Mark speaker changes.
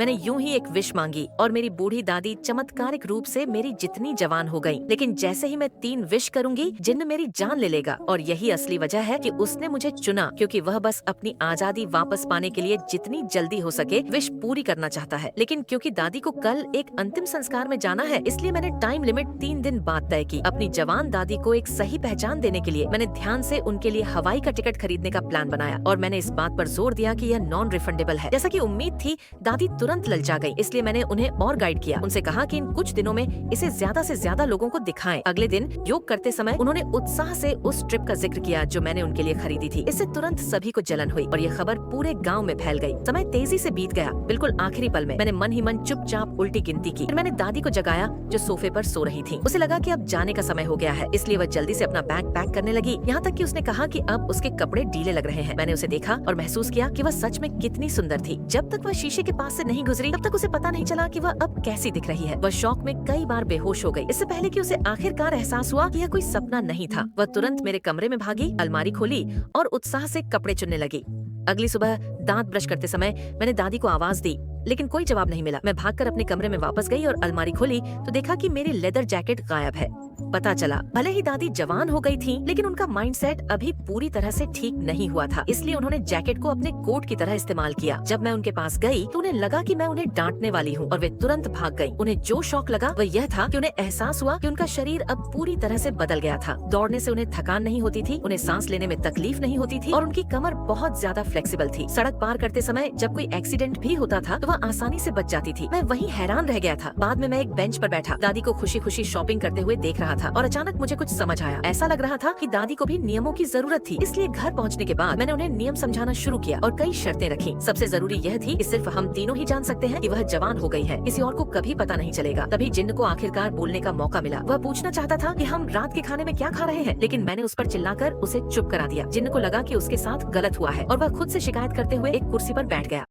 Speaker 1: मैंने यूं ही एक विश मांगी और मेरी बूढ़ी दादी चमत्कारिक रूप से मेरी जितनी जवान हो गई। लेकिन जैसे ही मैं 3 विश करूंगी, जिन्न मेरी जान ले लेगा। और यही असली वजह है कि उसने मुझे चुना, क्योंकि वह बस अपनी आजादी वापस पाने के लिए जितनी जल्दी हो सके विश पूरी करना चाहता है। लेकिन क्योंकि दादी को कल एक अंतिम संस्कार में जाना है, इसलिए मैंने टाइम लिमिट 3 दिन बाद तय की। अपनी जवान दादी को एक सही पहचान देने के लिए मैंने ध्यान से उनके लिए हवाई का टिकट खरीदने का प्लान बनाया और मैंने इस बात पर जोर दिया कि यह नॉन रिफंडेबल है। जैसा कि उम्मीद थी, दादी तुरंत ललचा गई, इसलिए मैंने उन्हें और गाइड किया। उनसे कहा कि इन कुछ दिनों में इसे ज्यादा से ज्यादा लोगों को दिखाएं। अगले दिन योग करते समय उन्होंने उत्साह से उस ट्रिप का जिक्र किया जो मैंने उनके लिए खरीदी थी। इससे तुरंत सभी को जलन हुई और ये खबर पूरे गांव में फैल गई। समय तेजी से बीत गया। बिल्कुल आखिरी पल में मैंने मन ही मन चुपचाप उल्टी गिनती की। फिर मैंने दादी को जगाया जो सोफे पर सो रही थी। उसे लगा कि अब जाने का समय हो गया है, इसलिए वह जल्दी से अपना बैग पैक करने लगी। यहाँ तक कि उसने कहा कि अब उसके कपड़े ढीले लग रहे हैं। मैंने उसे देखा और महसूस किया कि वह सच में कितनी सुंदर थी। जब तक वह शीशे के पास से नहीं गुजरी, तब तक उसे पता नहीं चला कि वह अब कैसी दिख रही है। वह शौक में कई बार बेहोश हो गई। इससे पहले कि उसे आखिरकार एहसास हुआ कि यह कोई सपना नहीं था, वह तुरंत मेरे कमरे में भागी, अलमारी खोली और उत्साह से कपड़े चुनने लगी। अगली सुबह दांत ब्रश करते समय मैंने दादी को आवाज दी, लेकिन कोई जवाब नहीं मिला। मैं भागकर अपने कमरे में वापस गई और अलमारी खोली तो देखा कि मेरी लेदर जैकेट गायब है। पता चला भले ही दादी जवान हो गई थी, लेकिन उनका माइंडसेट अभी पूरी तरह से ठीक नहीं हुआ था, इसलिए उन्होंने जैकेट को अपने कोट की तरह इस्तेमाल किया। जब मैं उनके पास गई तो उन्हें लगा कि मैं उन्हें डांटने वाली हूँ और वे तुरंत भाग गई। उन्हें जो शौक लगा वह यह था कि उन्हें एहसास हुआ कि उनका शरीर अब पूरी तरह से बदल गया था। दौड़ने से उन्हें थकान नहीं होती थी, उन्हें सांस लेने में तकलीफ नहीं होती थी और उनकी कमर बहुत ज्यादा फ्लेक्सिबल थी। सड़क पार करते समय जब कोई एक्सीडेंट भी होता था तो वह आसानी से बच जाती थी। मैं वहीं हैरान रह गया था। बाद में मैं एक बेंच पर बैठा दादी को खुशी खुशी शॉपिंग करते हुए देख रहा था और अचानक मुझे कुछ समझ आया। ऐसा लग रहा था कि दादी को भी नियमों की जरूरत थी, इसलिए घर पहुंचने के बाद मैंने उन्हें नियम समझाना शुरू किया और कई शर्तें रखी। सबसे जरूरी यह थी कि सिर्फ हम तीनों ही जान सकते हैं कि वह जवान हो गई है, किसी और को कभी पता नहीं चलेगा। तभी जिन्न को आखिरकार बोलने का मौका मिला। वह पूछना चाहता था कि हम रात के खाने में क्या खा रहे हैं, लेकिन मैंने उस पर चिल्लाकर उसे चुप करा दिया। जिन्न को लगा कि उसके साथ गलत हुआ है और वह खुद से शिकायत करते हुए एक कुर्सी पर बैठ गया।